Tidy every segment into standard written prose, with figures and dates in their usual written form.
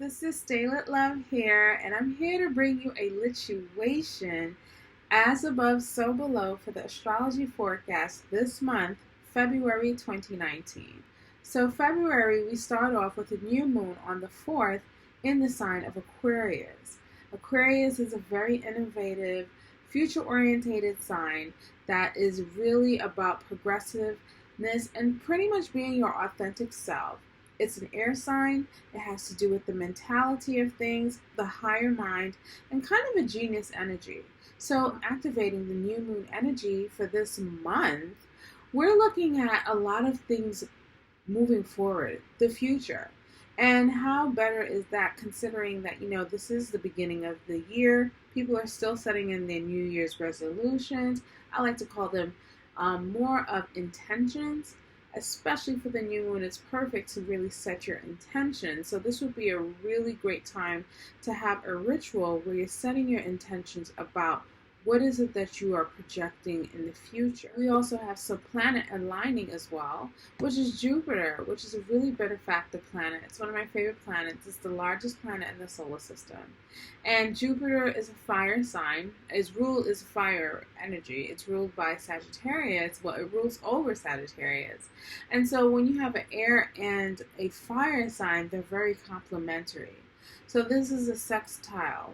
This is StayLit Love here, and I'm here to bring you a lituation as above, so below for the astrology forecast this month, February 2019. So, February, we start off with a new moon on the 4th in the sign of Aquarius. Aquarius is a very innovative, future oriented sign that is really about progressiveness and pretty much being your authentic self. It's an air sign. It has to do with the mentality of things, the higher mind, and kind of a genius energy. So, activating the new moon energy for this month, we're looking at a lot of things moving forward, the future. And how better is that considering that, this is the beginning of the year. People are still setting in their New Year's resolutions. I like to call them more of intentions. Especially for the new moon, it's perfect to really set your intention. So this would be a really great time to have a ritual where you're setting your intentions about what is it that you are projecting in the future. We also have some planet aligning as well, which is Jupiter, which is a really benefactor planet. It's one of my favorite planets. It's the largest planet in the solar system. And Jupiter is a fire sign. Its rule is fire energy. It's ruled by Sagittarius. Well, it rules over Sagittarius. And so when you have an air and a fire sign, they're very complementary. So this is a sextile.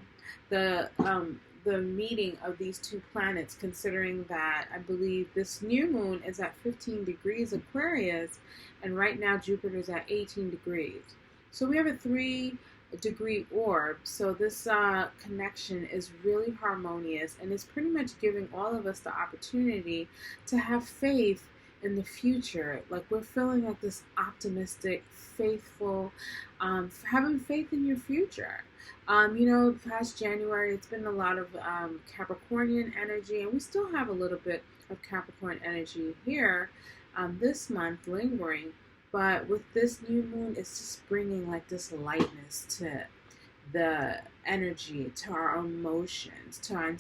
The meeting of these two planets, considering that I believe this new moon is at 15 degrees Aquarius, and right now Jupiter is at 18 degrees. So we have a 3-degree orb. So this connection is really harmonious, and it's pretty much giving all of us the opportunity to have faith in the future. Like, we're feeling like this optimistic, faithful, having faith in your future. Past January, it's been a lot of Capricornian energy, and we still have a little bit of Capricorn energy here this month lingering. But with this new moon, it's just bringing like this lightness to the energy, to our emotions, to our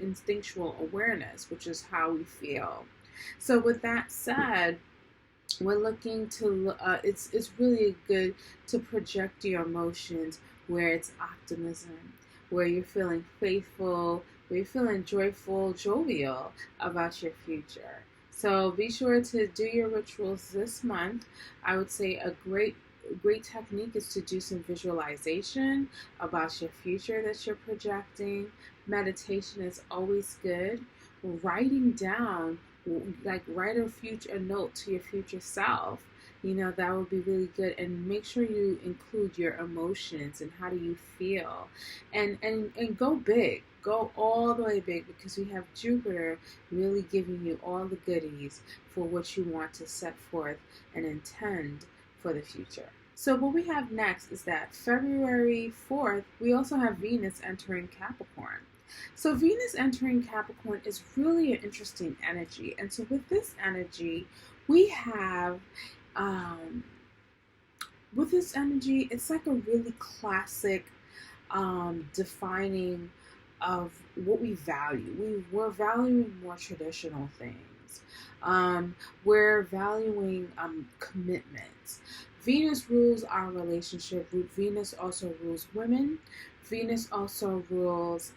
instinctual awareness, which is how we feel. So with that said, we're looking to, it's really good to project your emotions where it's optimism, where you're feeling faithful, where you're feeling joyful, jovial about your future. So be sure to do your rituals this month. I would say a great technique is to do some visualization about your future that you're projecting. Meditation is always good. Writing down, like write a note to your future self. That would be really good. And make sure you include your emotions and how do you feel. And go big. Go all the way big, because we have Jupiter really giving you all the goodies for what you want to set forth and intend for the future. So what we have next is that February 4th, we also have Venus entering Capricorn. So Venus entering Capricorn is really an interesting energy. And so with this energy, we have, it's like a really classic defining of what we value. We're valuing more traditional things. We're valuing commitments. Venus rules our relationship. Venus also rules women. Venus also rules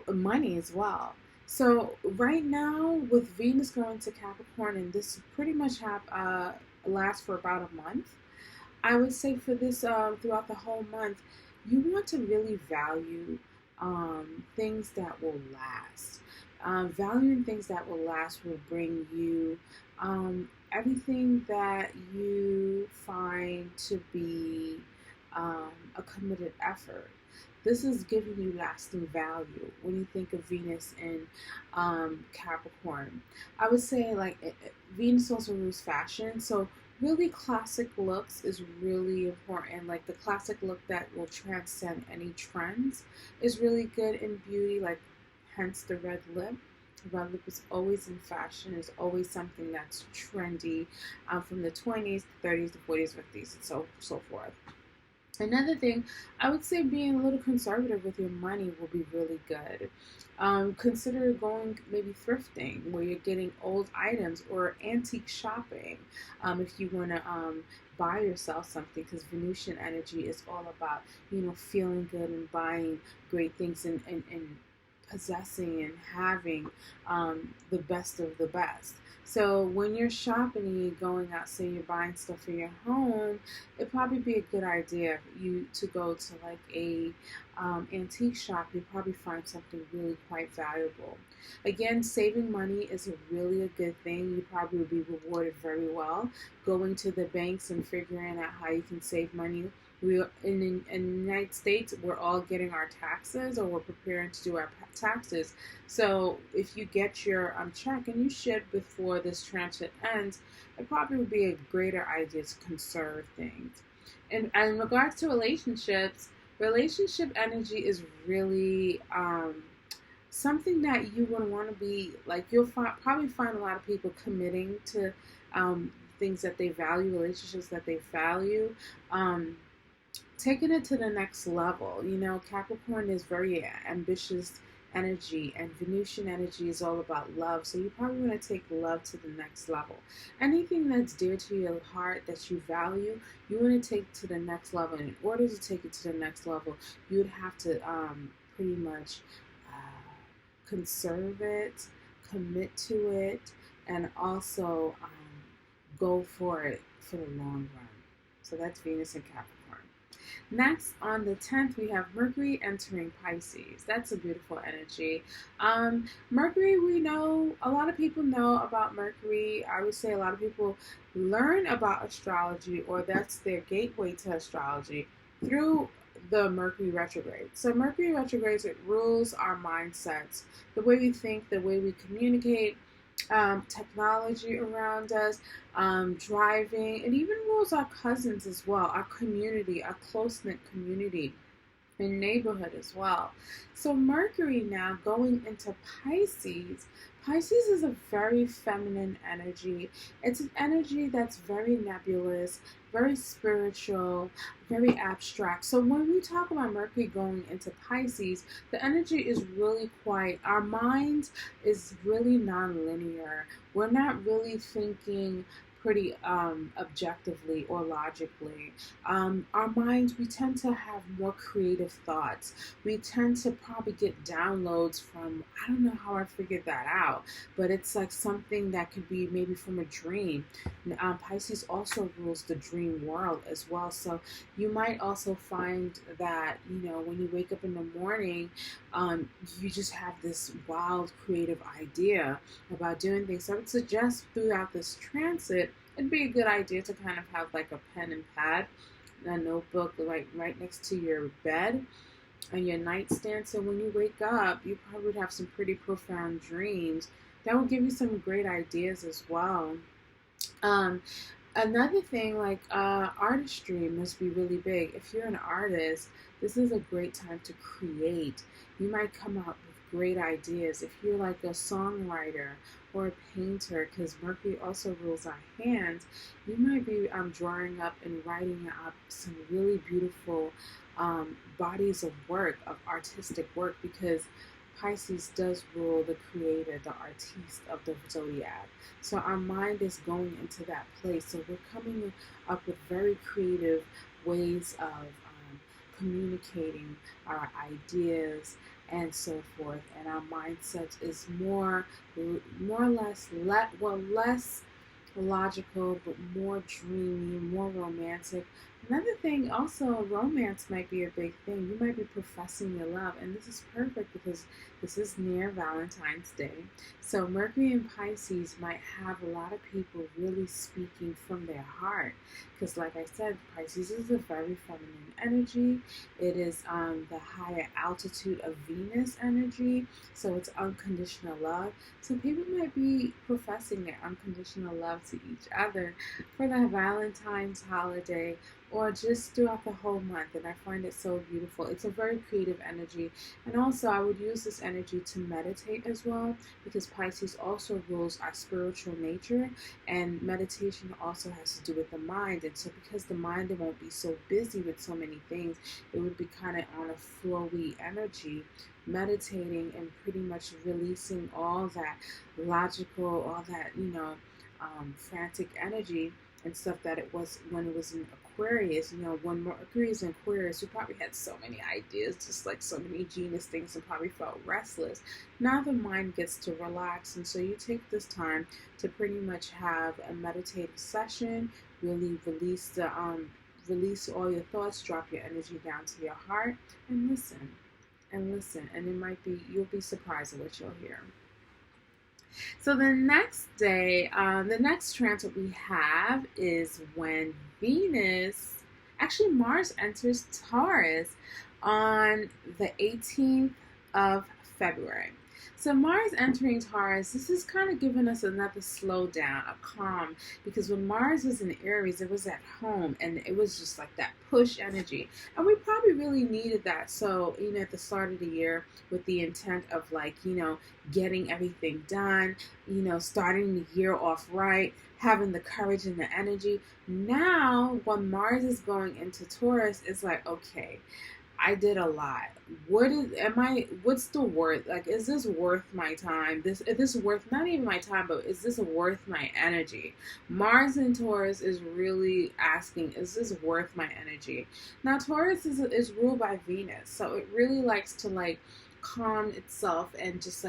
money as well. So right now, with Venus going to Capricorn, and this pretty much lasts for about a month, I would say for this throughout the whole month, you want to really value things that will last. Valuing things that will last will bring you everything that you find to be a committed effort. This is giving you lasting value when you think of Venus in Capricorn. I would say Venus also rules fashion, so really classic looks is really important. Like the classic look that will transcend any trends is really good in beauty, like hence the red lip. The red lip is always in fashion, is always something that's trendy from the 20s, the 30s, the 40s, 50s, and so forth. Another thing, I would say being a little conservative with your money will be really good. Consider going maybe thrifting, where you're getting old items, or antique shopping if you want to buy yourself something, because Venusian energy is all about, feeling good and buying great things, and possessing and having the best of the best. So when you're shopping and you're going out, say you're buying stuff for your home, it'd probably be a good idea you to go to like a antique shop. You'll probably find something really quite valuable. Again, saving money is really a good thing. You probably will be rewarded very well. Going to the banks and figuring out how you can save money. We in the United States, we're all getting our taxes, or we're preparing to do our taxes. So if you get your check, and you should before this transit ends, it probably would be a greater idea to conserve things. And in regards to relationships, relationship energy is really something that you would want to be like. You'll probably find a lot of people committing to things that they value, relationships that they value. Taking it to the next level. Capricorn is very ambitious energy, and Venusian energy is all about love. So you probably want to take love to the next level. Anything that's dear to your heart that you value, you want to take to the next level. And in order to take it to the next level, you would have to pretty much conserve it, commit to it, and also go for it for the long run. So that's Venus and Capricorn. Next, on the 10th, we have Mercury entering Pisces. That's a beautiful energy. Mercury, we know, a lot of people know about Mercury. I would say a lot of people learn about astrology, or that's their gateway to astrology, through the Mercury retrograde. So Mercury retrograde, it rules our mindsets, the way we think, the way we communicate, technology around us, driving. It even rules our cousins as well, our community, our close-knit community and neighborhood as well. So Mercury now going into Pisces. Pisces is a very feminine energy. It's an energy that's very nebulous, very spiritual, very abstract. So when we talk about Mercury going into Pisces, the energy is really quite, our mind is really non-linear. We're not really thinking pretty objectively or logically. Our minds, we tend to have more creative thoughts. We tend to probably get downloads from, I don't know how I figured that out, but it's like something that could be maybe from a dream. Pisces also rules the dream world as well. So you might also find that, when you wake up in the morning, you just have this wild creative idea about doing things. So I would suggest throughout this transit, it'd be a good idea to kind of have like a pen and pad, a notebook right next to your bed on your nightstand. So when you wake up, you probably would have some pretty profound dreams that will give you some great ideas as well. Another thing, like artistry must be really big. If you're an artist, this is a great time to create. You might come up with great ideas. If you're like a songwriter or a painter, because Mercury also rules our hands, you might be drawing up and writing up some really beautiful bodies of work, of artistic work, because Pisces does rule the creator, the artiste of the zodiac. So our mind is going into that place. So we're coming up with very creative ways of communicating our ideas and so forth. And our mindset is more or less, less logical, but more dreamy, more romantic. Another thing, also, romance might be a big thing. You might be professing your love, and this is perfect because this is near Valentine's Day. So Mercury in Pisces might have a lot of people really speaking from their heart, because like I said, Pisces is a very feminine energy. It is the higher altitude of Venus energy, so it's unconditional love. So people might be professing their unconditional love to each other for the Valentine's holiday, or just throughout the whole month. And I find it so beautiful. It's a very creative energy. And also I would use this energy to meditate as well, because Pisces also rules our spiritual nature, and meditation also has to do with the mind. And so because the mind won't be so busy with so many things, it would be kind of on a flowy energy, meditating and pretty much releasing all that logical, all that, frantic energy, and stuff that it was when it was in Aquarius. When Mercury is in Aquarius, you probably had so many ideas, just like so many genius things, and probably felt restless. Now the mind gets to relax, and so you take this time to pretty much have a meditative session, really release all your thoughts, drop your energy down to your heart, and listen. And it might be, you'll be surprised at what you'll hear. So the next day, the next transit we have is when Mars enters Taurus on the 18th of February. So Mars entering Taurus, this is kind of giving us another slowdown, a calm, because when Mars was in Aries, it was at home, and it was just like that push energy, and we probably really needed that. So, at the start of the year, with the intent of getting everything done, starting the year off right, having the courage and the energy. Now, when Mars is going into Taurus, it's like, okay, I did a lot. What's the worth? Like, is this worth my time? Is this worth, not even my time, but is this worth my energy? Mars in Taurus is really asking, is this worth my energy? Now, Taurus is ruled by Venus, so it really likes to calm itself and just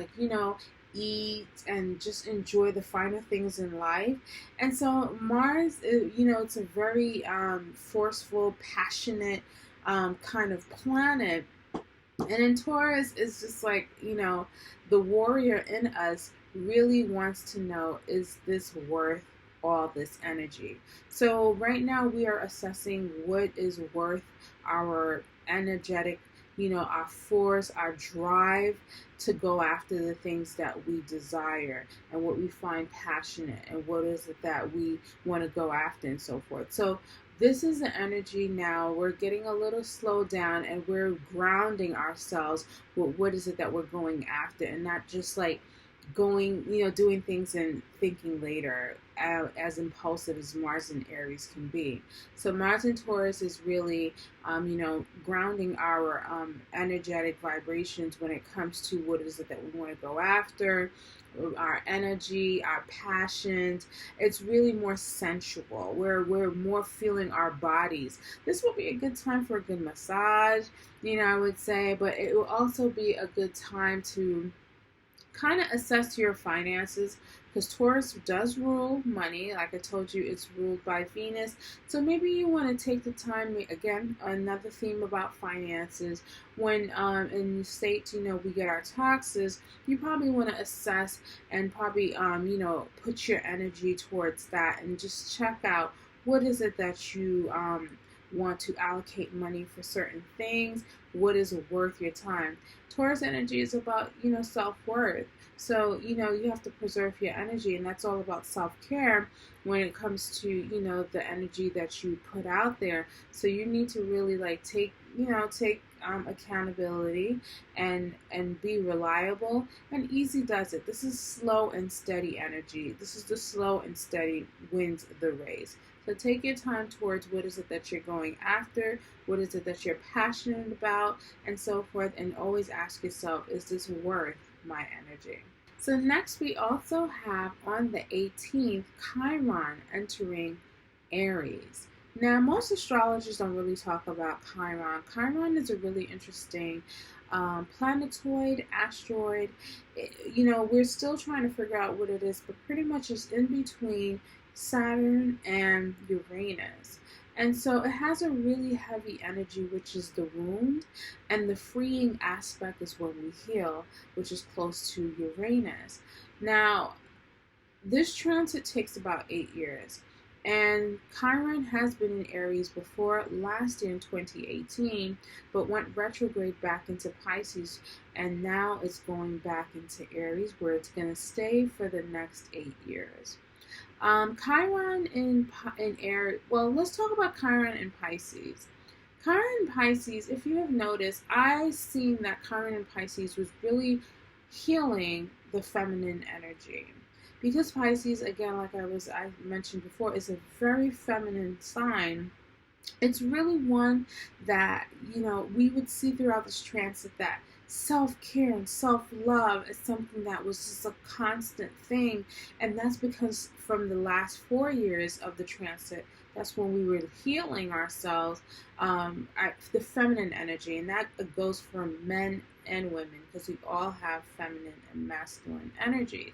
eat and just enjoy the finer things in life. And so Mars, it's a very forceful, passionate kind of planet. And in Taurus, it's just the warrior in us really wants to know, is this worth all this energy? So right now we are assessing what is worth our energetic, our force, our drive to go after the things that we desire and what we find passionate, and what is it that we want to go after, and so forth. So this is the energy now. We're getting a little slowed down, and we're grounding ourselves with what is it that we're going after, and not just going, doing things and thinking later, as impulsive as Mars and Aries can be. So Mars and Taurus is really, grounding our energetic vibrations when it comes to what is it that we want to go after, our energy, our passions. It's really more sensual. We're more feeling our bodies. This will be a good time for a good massage, I would say, but it will also be a good time to kind of assess your finances, because Taurus does rule money. Like I told you, it's ruled by Venus. So maybe you want to take the time, again, another theme about finances. When in the States, we get our taxes, you probably want to assess and probably, put your energy towards that, and just check out what is it that you want to allocate money for certain things. What is worth your time? Taurus energy is about, self-worth. So, you have to preserve your energy, and that's all about self-care when it comes to, the energy that you put out there. So you need to really take accountability and be reliable, and easy does it. This is slow and steady energy. This is the slow and steady wins the race. So take your time towards what is it that you're going after, what is it that you're passionate about, and so forth, and always ask yourself, is this worth my energy? So next we also have on the 18th, Chiron entering Aries. Now, most astrologers don't really talk about Chiron. Chiron is a really interesting planetoid, asteroid. We're still trying to figure out what it is, but pretty much it's in between Saturn and Uranus. And so it has a really heavy energy, which is the wound, and the freeing aspect is when we heal, which is close to Uranus. Now, this transit takes about 8 years, and Chiron has been in Aries before, last year in 2018, but went retrograde back into Pisces, and now it's going back into Aries, where it's going to stay for the next 8 years. Chiron in Aries. Well, let's talk about Chiron in Pisces. Chiron in Pisces, if you have noticed, I've seen that Chiron in Pisces was really healing the feminine energy. Because Pisces, again, like I mentioned before, is a very feminine sign. It's really one that, we would see throughout this transit that self-care and self-love is something that was just a constant thing. And that's because from the last 4 years of the transit, that's when we were healing ourselves, the feminine energy. And that goes for men and women, because we all have feminine and masculine energies.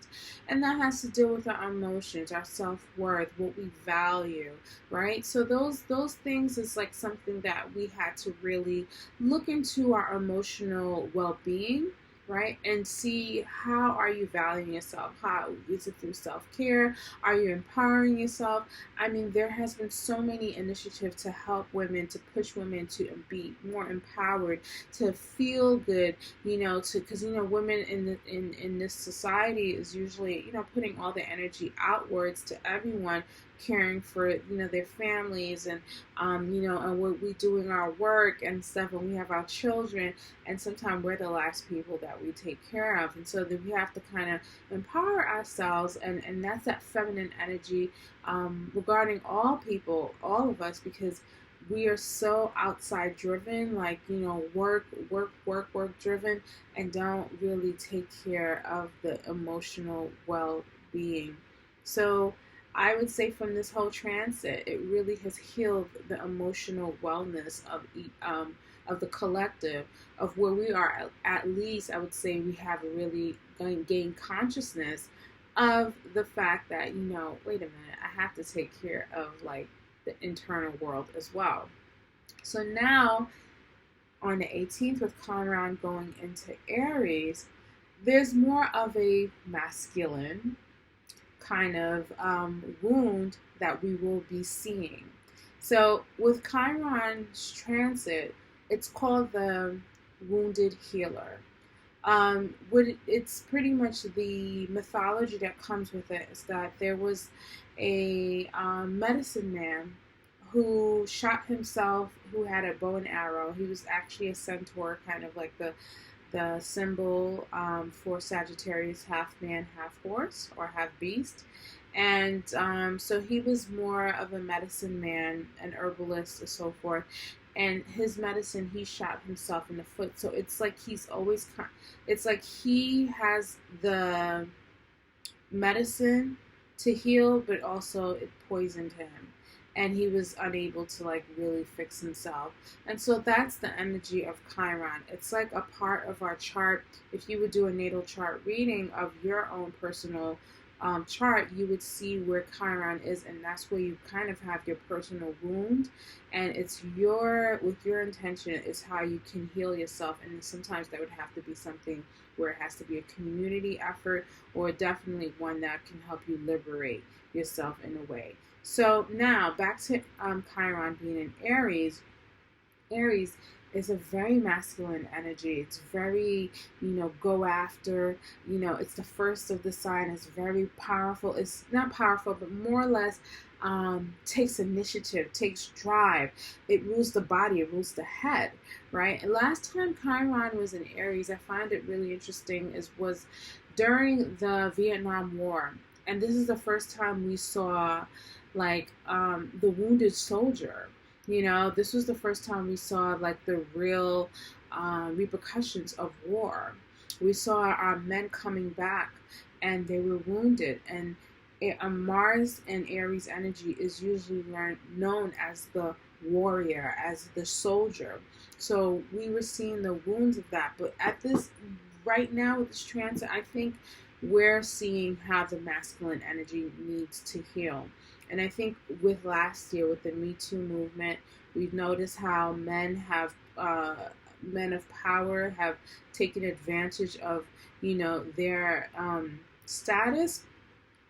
And that has to do with our emotions, our self-worth, what we value, right? So those things is like something that we had to really look into our emotional well-being, right? And see, how are you valuing yourself? How is it through self-care? Are you empowering yourself? I mean, there has been so many initiatives to help women, to push women to be more empowered, to feel good, because women in this society is usually, putting all the energy outwards to everyone, caring for their families, and and what we do in our work and stuff, and we have our children, and sometimes we're the last people that we take care of. And so then we have to kind of empower ourselves, and that's that feminine energy, regarding all people, all of us, because we are so outside driven, like, work driven, and don't really take care of the emotional well-being. So I would say from this whole transit, it really has healed the emotional wellness of the collective, of where we are. At least I would say we have really gained consciousness of the fact that, wait a minute, I have to take care of like the internal world as well. So now on the 18th, with Chiron going into Aries, there's more of a masculine kind of wound that we will be seeing. So with Chiron's transit, it's called the wounded healer. It's pretty much the mythology that comes with it is that there was a medicine man who shot himself, who had a bow and arrow. He was actually a centaur, kind of like the symbol for Sagittarius, half man, half horse, or half beast. And so he was more of a medicine man, an herbalist, and so forth. And his medicine, he shot himself in the foot. So it's like it's like he has the medicine to heal, but also it poisoned him, and he was unable to like really fix himself. And so that's the energy of Chiron. It's like a part of our chart. If you would do a natal chart reading of your own personal chart, you would see where Chiron is, and that's where you kind of have your personal wound, and it's with your intention is how you can heal yourself. And sometimes that would have to be something where it has to be a community effort, or definitely one that can help you liberate yourself in a way. So now back to Chiron being in Aries. Aries is a very masculine energy. It's very, go after, it's the first of the sign. It's very powerful. It's not powerful, but more or less takes initiative, takes drive. It rules the body, it rules the head, right? And last time Chiron was in Aries, I find it really interesting, was during the Vietnam War. And this is the first time we saw like the wounded soldier. This was the first time we saw like the real repercussions of war. We saw our men coming back, and they were wounded. And Mars and Aries energy is usually known as the warrior, as the soldier. So we were seeing the wounds of that. But at this right now with this transit, I think we're seeing how the masculine energy needs to heal. And I think with last year, with the Me Too movement, we've noticed how men of power have taken advantage of, their status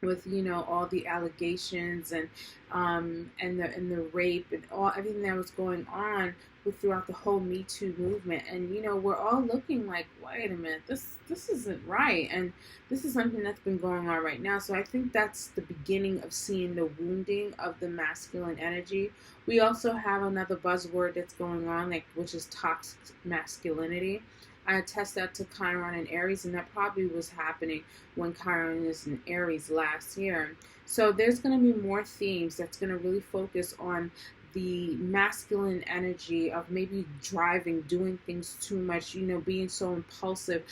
with, all the allegations and the rape and everything that was going on throughout the whole Me Too movement. And we're all looking like, wait a minute, this isn't right, and this is something that's been going on right now. So I think that's the beginning of seeing the wounding of the masculine energy. We also have another buzzword that's going on, which is toxic masculinity. I attest that to Chiron and Aries, and that probably was happening when Chiron is in Aries last year. So there's going to be more themes that's going to really focus on the masculine energy of maybe driving, doing things too much, being so impulsive,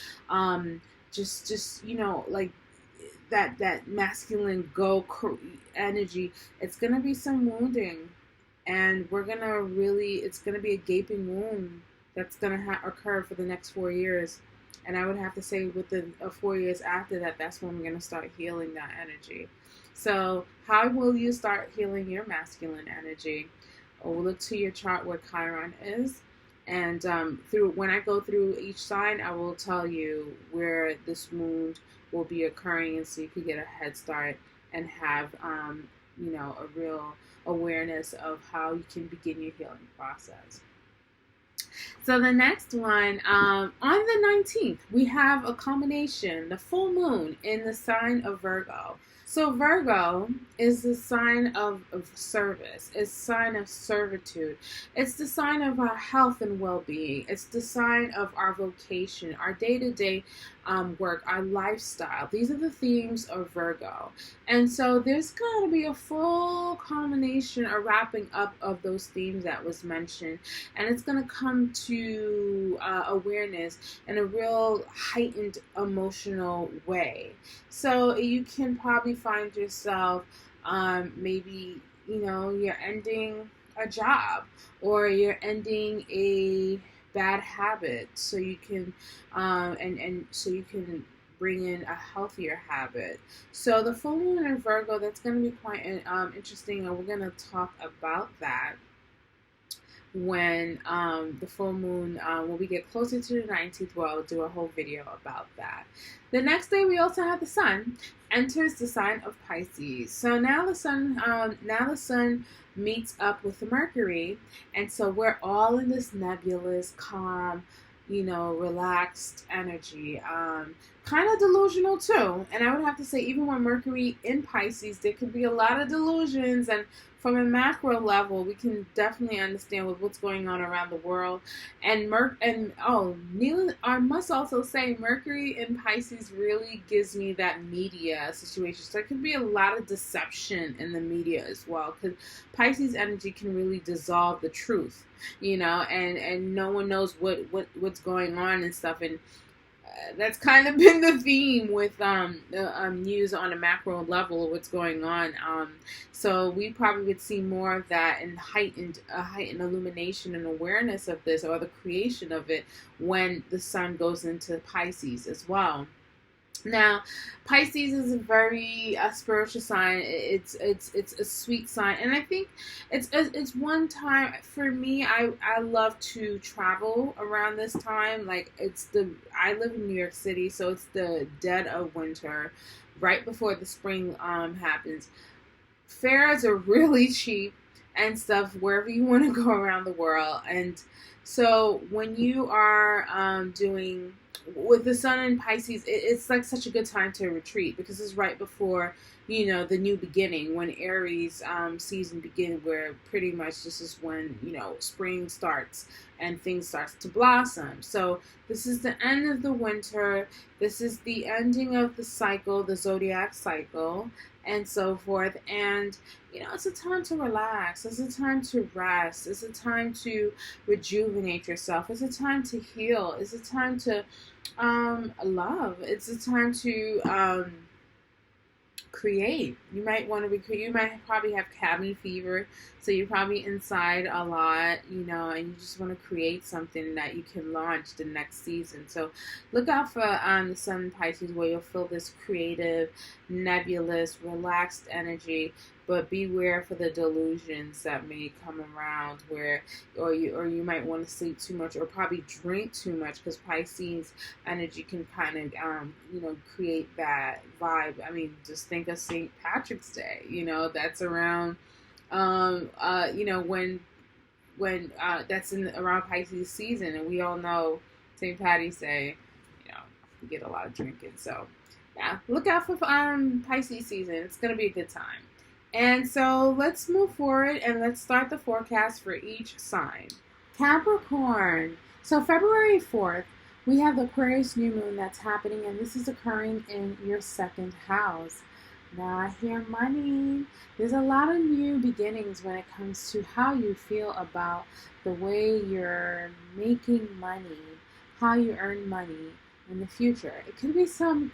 just like that masculine energy. It's gonna be some wounding, and it's gonna be a gaping wound that's gonna occur for the next 4 years. And I would have to say within 4 years after that, that's when we're gonna start healing that energy. So how will you start healing your masculine energy? We'll look to your chart where Chiron is, and when I go through each sign, I will tell you where this wound will be occurring, and so you can get a head start and have a real awareness of how you can begin your healing process. So the next one, on the 19th, we have a combination, the full moon in the sign of Virgo. So Virgo is the sign of service. It's a sign of servitude. It's the sign of our health and well-being. It's the sign of our vocation, our day-to-day work, our lifestyle. These are the themes of Virgo. And so there's going to be a full combination, a wrapping up of those themes that was mentioned. And it's going to come to awareness in a real heightened emotional way. So you can probably find yourself maybe, you're ending a job, or you're ending a bad habit, so you can and so you can bring in a healthier habit. So the full moon in Virgo, that's going to be quite interesting, and we're going to talk about that when the full moon, when we get closer to the 19th. Well, I'll do a whole video about that. The next day, we also have the sun enters the sign of Pisces. So now the sun meets up with the Mercury, and so we're all in this nebulous, calm, relaxed energy, kind of delusional too. And I would have to say, even when Mercury in Pisces, there could be a lot of delusions, and from a macro level, we can definitely understand with what's going on around the world. And I must also say, Mercury in Pisces really gives me that media situation. So there could be a lot of deception in the media as well, because Pisces energy can really dissolve the truth, and no one knows what's going on and stuff. And that's kind of been the theme with news on a macro level of what's going on. So we probably would see more of that and heightened illumination and awareness of this, or the creation of it, when the sun goes into Pisces as well. Now, Pisces is a very spiritual sign. It's a sweet sign, and I think it's one time for me. I love to travel around this time. Like I live in New York City, so it's the dead of winter, right before the spring happens. Fares are really cheap and stuff wherever you want to go around the world, and so when you are doing with the sun in Pisces, it's like such a good time to retreat, because it's right before, the new beginning, when Aries season begins, where pretty much this is when, spring starts and things starts to blossom. So this is the end of the winter. This is the ending of the cycle, the zodiac cycle, and so forth. And, it's a time to relax. It's a time to rest. It's a time to rejuvenate yourself. It's a time to heal. It's a time to love. It's a time to create. You might want to you might probably have cabin fever, so you're probably inside a lot, and you just want to create something that you can launch the next season. So look out for the sun in Pisces, where you'll feel this creative, nebulous, relaxed energy. But beware for the delusions that may come around, or you might want to sleep too much, or probably drink too much, because Pisces energy can kind of create that vibe. I mean, just think of St. Patrick's Day. That's around when that's around Pisces season, and we all know St. Patty's Day. You get a lot of drinking. So yeah, look out for Pisces season. It's gonna be a good time. And so let's move forward and let's start the forecast for each sign. Capricorn. So February 4th, we have the Aquarius new moon that's happening, and this is occurring in your second house. Now I hear money. There's a lot of new beginnings when it comes to how you feel about the way you're making money, how you earn money in the future. It could be some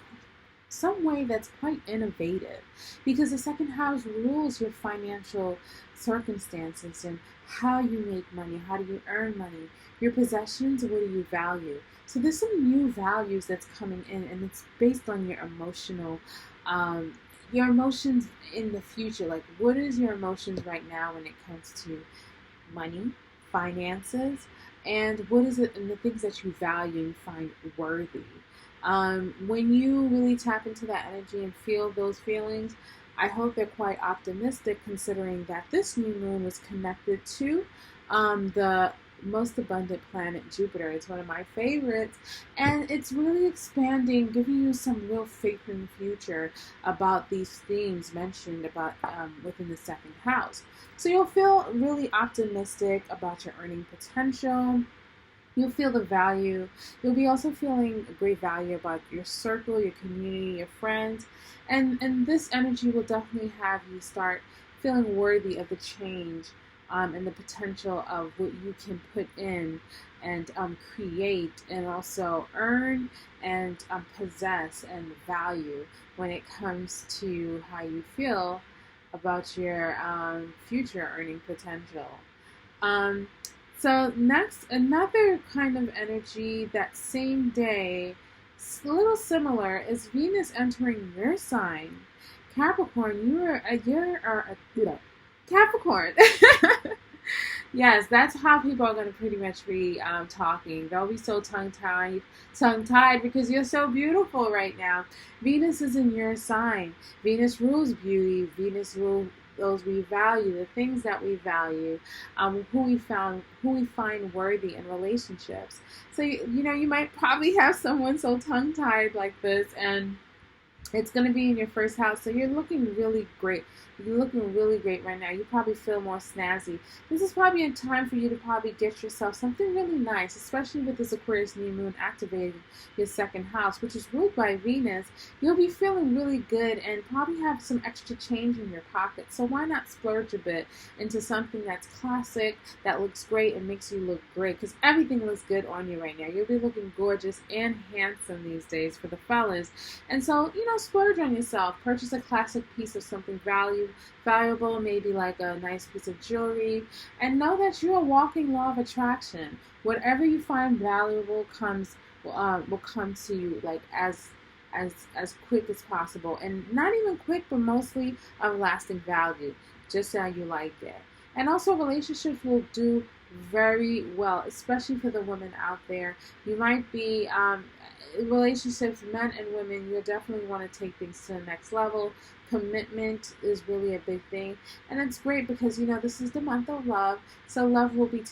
way that's quite innovative because the second house rules your financial circumstances and how you make money, how do you earn money, your possessions, what do you value. So there's some new values that's coming in, and it's based on um, your emotions in the future. Like, what is your emotions right now when it comes to money, finances, and what is it and the things that you value and find worthy. When you really tap into that energy and feel those feelings, I hope they're quite optimistic considering that this new moon was connected to the most abundant planet, Jupiter. It's one of my favorites, and it's really expanding, giving you some real faith in the future about these themes mentioned about within the second house. So you'll feel really optimistic about your earning potential. You'll feel the value. You'll be also feeling great value about your circle, your community, your friends. And this energy will definitely have you start feeling worthy of the change and the potential of what you can put in and create and also earn and possess and value when it comes to how you feel about your future earning potential. Um, so next, another kind of energy that same day, a little similar, is Venus entering your sign. Capricorn, Capricorn. Yes, that's how people are going to pretty much be talking. They'll be so tongue-tied because you're so beautiful right now. Venus is in your sign. Venus rules beauty. Venus rules those we value, the things that we value, who we find worthy in relationships. So you might probably have someone so tongue-tied like this, and it's going to be in your first house, so you're looking really great. You're looking really great right now. You probably feel more snazzy. This is probably a time for you to probably get yourself something really nice, especially with this Aquarius new moon activating your second house, which is ruled by Venus. You'll be feeling really good and probably have some extra change in your pocket. So why not splurge a bit into something that's classic, that looks great and makes you look great? Because everything looks good on you right now. You'll be looking gorgeous and handsome these days for the fellas. And so, splurge on yourself. Purchase a classic piece of something valuable, maybe like a nice piece of jewelry, and know that you're a walking law of attraction. Whatever you find valuable will come to you like as quick as possible, and not even quick, but mostly of lasting value, just how you like it. And also, relationships will do very well, especially for the women out there. You might be relationships, men and women, you'll definitely want to take things to the next level. Commitment is really a big thing, and it's great because this is the month of love. So love will be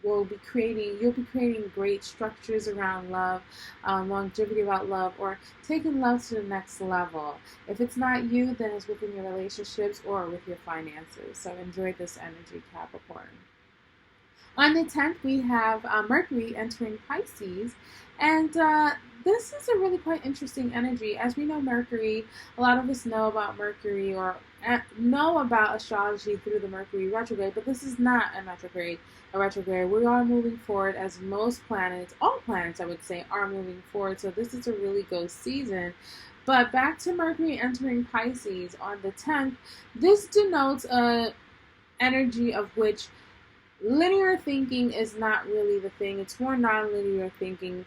you'll be creating great structures around love, longevity about love, or taking love to the next level. If it's not you, then it's within your relationships or with your finances. So enjoy this energy, Capricorn. On the 10th, we have Mercury entering Pisces, and this is a really quite interesting energy. As we know, Mercury, a lot of us know about Mercury or know about astrology through the Mercury retrograde, but this is not a retrograde. We are moving forward, as most planets, all planets I would say, are moving forward. So this is a really good season. But back to Mercury entering Pisces on the 10th, this denotes a energy of which linear thinking is not really the thing. It's more non-linear thinking,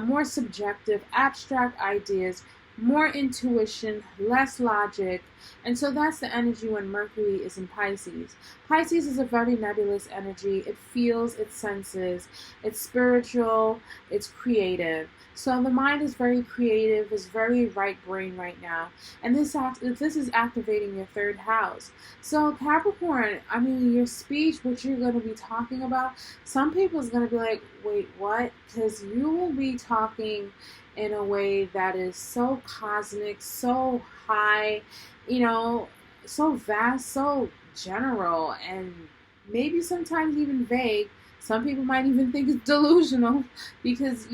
more subjective, abstract ideas, more intuition, less logic. And so that's the energy when Mercury is in Pisces. Pisces is a very nebulous energy. It feels, it senses, it's spiritual, it's creative. So the mind is very creative, is very right brain right now. And this is activating your third house. So Capricorn, your speech, what you're going to be talking about, some people is going to be like, wait, what? Because you will be talking in a way that is so cosmic, so high, so vast, so general, and maybe sometimes even vague. Some people might even think it's delusional because,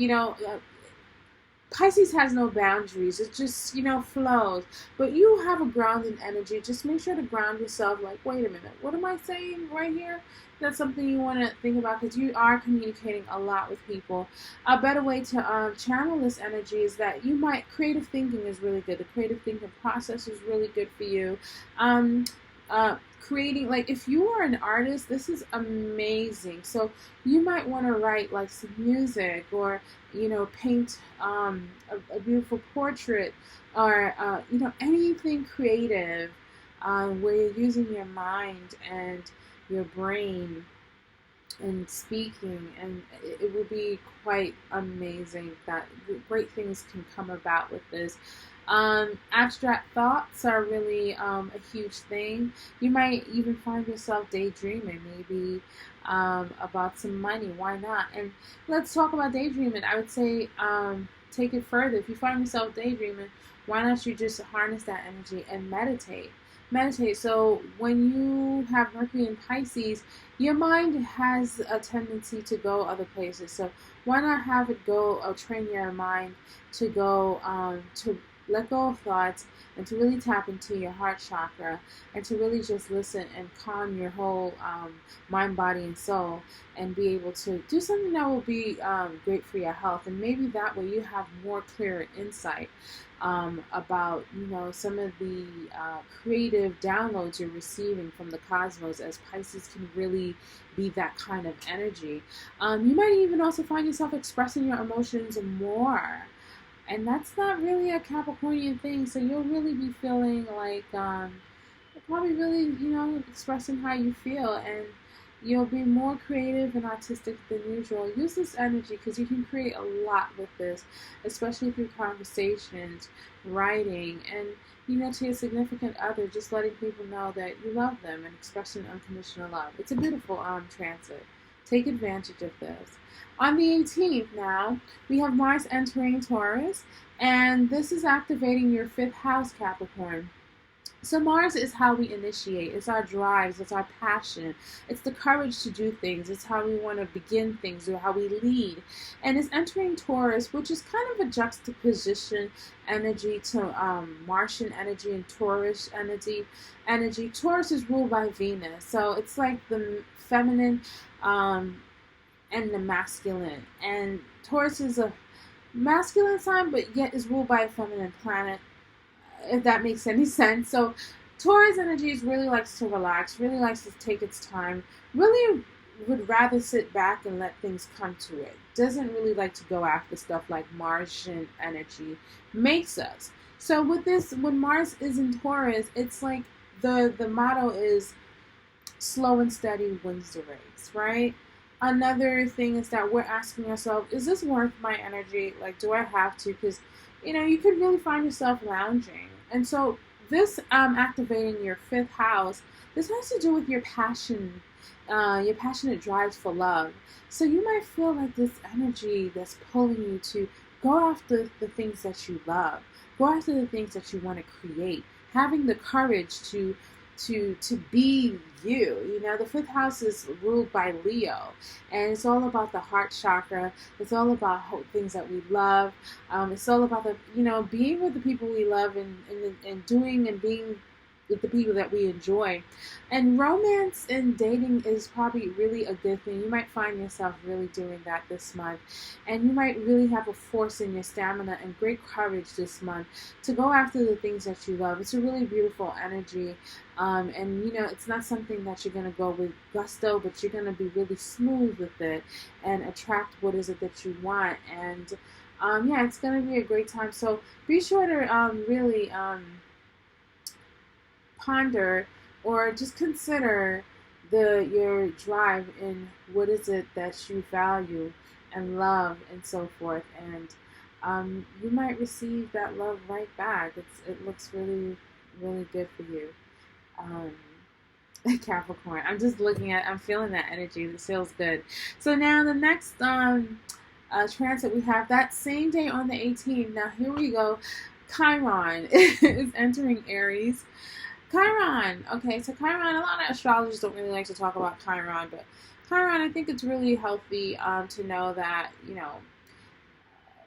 Pisces has no boundaries. It just, flows. But you have a grounded energy. Just make sure to ground yourself. Like, wait a minute, what am I saying right here? That's something you want to think about, because you are communicating a lot with people. A better way to channel this energy is that creative thinking is really good. The creative thinking process is really good for you. Um, Creating, like, if you are an artist, this is amazing. So you might want to write like some music, or paint a beautiful portrait, or anything creative, where you're using your mind and your brain and speaking, and it will be quite amazing. That great things can come about with this. Abstract thoughts are really a huge thing. You might even find yourself daydreaming, maybe about some money. Why not? And let's talk about daydreaming. I would say take it further. If you find yourself daydreaming, why not you just harness that energy and meditate? Meditate. So when you have Mercury in Pisces, your mind has a tendency to go other places. So why not have it go, or train your mind to go, to let go of thoughts, and to really tap into your heart chakra, and to really just listen and calm your whole mind, body, and soul, and be able to do something that will be great for your health. And maybe that way you have more clearer insight about some of the creative downloads you're receiving from the cosmos, as Pisces can really be that kind of energy. You might even also find yourself expressing your emotions more. And that's not really a Capricornian thing, so you'll really be feeling like you're probably really, expressing how you feel, and you'll be more creative and artistic than usual. Use this energy, because you can create a lot with this, especially through conversations, writing, and to your significant other, just letting people know that you love them and expressing unconditional love. It's a beautiful transit. Take advantage of this. On the 18th now, we have Mars entering Taurus, and this is activating your 5th house, Capricorn. So Mars is how we initiate. It's our drives. It's our passion. It's the courage to do things. It's how we want to begin things, or how we lead. And it's entering Taurus, which is kind of a juxtaposition energy to Martian energy and Taurus energy. Taurus is ruled by Venus, so it's like the feminine and the masculine. And Taurus is a masculine sign, but yet is ruled by a feminine planet, if that makes any sense. So Taurus energy really likes to relax, really likes to take its time, really would rather sit back and let things come to it. Doesn't really like to go after stuff like Martian energy makes us. So with this, when Mars is in Taurus, it's like the motto is slow and steady wins the race, right? Another thing is that we're asking ourselves, is this worth my energy? Like, do I have to? Because, you could really find yourself lounging. And so this activating your 5th house, this has to do with your passion, your passionate drives for love. So you might feel like this energy that's pulling you to go after the things that you love, go after the things that you want to create, having the courage to be you. The 5th house is ruled by Leo, and it's all about the heart chakra. It's all about things that we love. It's all about being with the people we love, and doing and being with the people that we enjoy. And romance and dating is probably really a good thing. You might find yourself really doing that this month. And you might really have a force in your stamina and great courage this month to go after the things that you love. It's a really beautiful energy. And it's not something that you're going to go with gusto, but you're going to be really smooth with it and attract what is it that you want. And it's going to be a great time. So be sure to really ponder, or just consider your drive in what is it that you value and love and so forth, and you might receive that love right back. It looks really, really good for you, Capricorn. I'm feeling that energy. It feels good. So now the next transit we have that same day on the 18th. Now here we go. Chiron is entering Aries. Chiron. Okay, so Chiron, a lot of astrologers don't really like to talk about Chiron, but Chiron, I think it's really healthy to know that,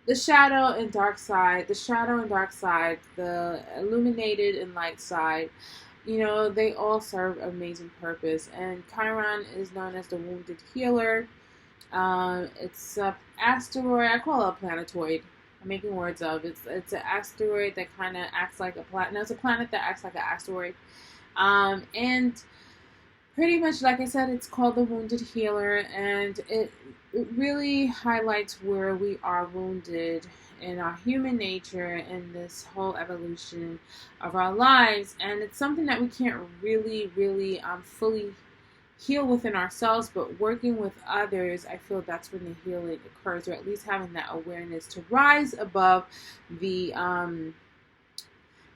the shadow and dark side, the illuminated and light side, they all serve amazing purpose. And Chiron is known as the wounded healer. It's an asteroid. I call it a planetoid. I'm making words up. It's an asteroid that kind of acts like a planet. No, it's a planet that acts like an asteroid. And pretty much, like I said, it's called the wounded healer, and it really highlights where we are wounded in our human nature in this whole evolution of our lives. And it's something that we can't really fully heal within ourselves, but working with others, I feel that's when the healing occurs, or at least having that awareness to rise above the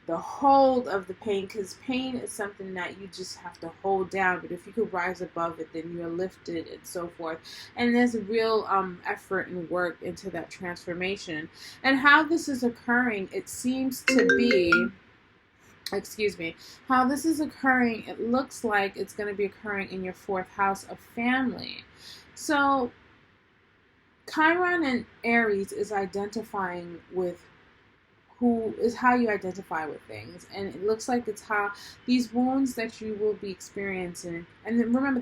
hold of the pain, because pain is something that you just have to hold down, but if you could rise above it, then you're lifted and so forth. And there's a real effort and work into that transformation. And how this is occurring, it seems to be, how this is occurring, it looks like it's going to be occurring in your 4th house of family. So Chiron and Aries is identifying with how you identify with things, and it looks like it's how these wounds that you will be experiencing. And then remember,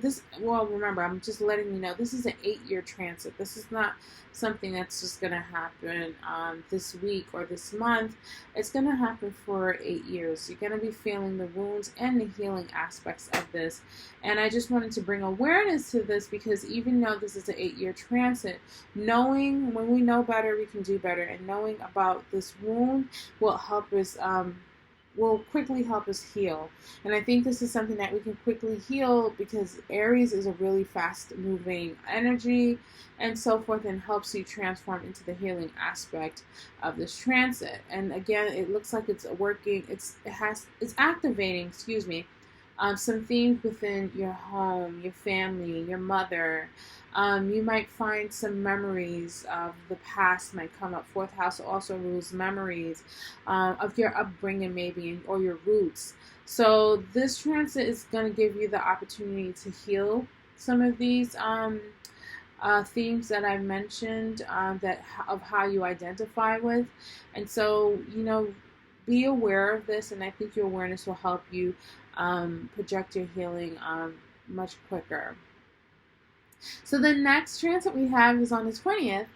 I'm just letting you know, this is an 8-year transit. This is not something that's just going to happen this week or this month. It's going to happen for 8 years. You're going to be feeling the wounds and the healing aspects of this. And I just wanted to bring awareness to this, because even though this is an 8-year transit, knowing when we know better, we can do better. And knowing about this wound will help us, will quickly help us heal. And I think this is something that we can quickly heal, because Aries is a really fast moving energy and so forth, and helps you transform into the healing aspect of this transit. And again, it looks like it's working, it's activating, some themes within your home, your family, your mother. You might find some memories of the past might come up. 4th house also rules memories of your upbringing, maybe, or your roots. So this transit is going to give you the opportunity to heal some of these themes that I mentioned, of how you identify with. And so, be aware of this, and I think your awareness will help you project your healing much quicker. So the next transit we have is on the 20th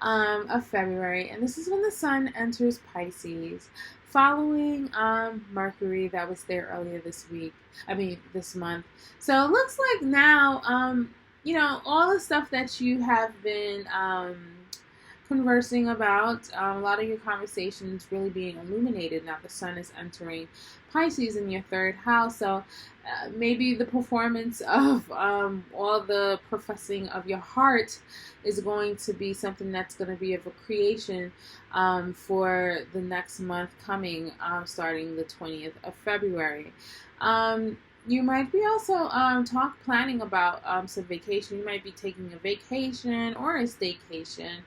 of February, and this is when the Sun enters Pisces, following Mercury that was there earlier this month. So it looks like now, all the stuff that you have been conversing about, a lot of your conversations really being illuminated now. The Sun is entering Pisces in your 3rd house, so maybe the performance of all the professing of your heart is going to be something that's going to be of a creation for the next month coming, starting the 20th of February. You might be also planning about some vacation. You might be taking a vacation or a staycation.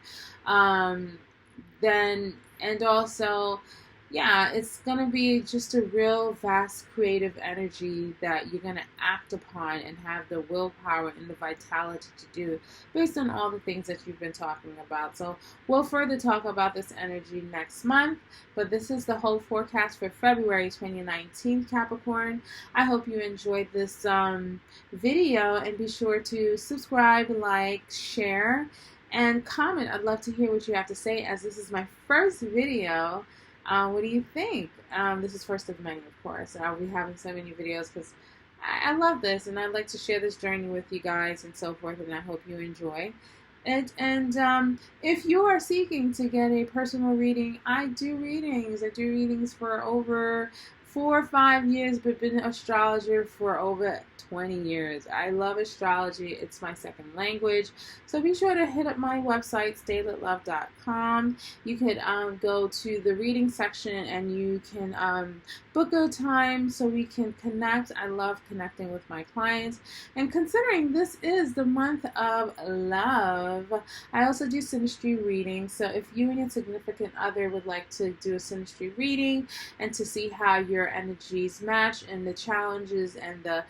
It's going to be just a real vast creative energy that you're going to act upon and have the willpower and the vitality to do based on all the things that you've been talking about. So we'll further talk about this energy next month, but this is the whole forecast for February 2019, Capricorn. I hope you enjoyed this video, and be sure to subscribe, like, share, and comment. I'd love to hear what you have to say, as this is my first video. What do you think? This is first of many, of course. I'll be having so many videos because I love this, and I'd like to share this journey with you guys and so forth, and I hope you enjoy it. And if you are seeking to get a personal reading, I do readings. I do readings for over 4 or 5 years, but been an astrologer for over 20 years. I love astrology. It's my second language. So be sure to hit up my website, StayLitLove.com. You could go to the reading section, and you can book a time so we can connect. I love connecting with my clients. And considering this is the month of love, I also do synastry readings. So if you and your significant other would like to do a synastry reading and to see how your energies match, and the challenges and the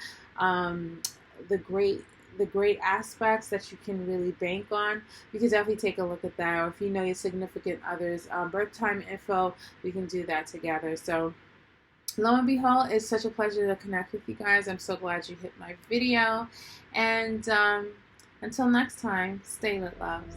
the great aspects that you can really bank on, you can definitely take a look at that. Or if you know your significant other's birth time info, we can do that together. So lo and behold, it's such a pleasure to connect with you guys. I'm so glad you hit my video. And until next time, stay lit, loves.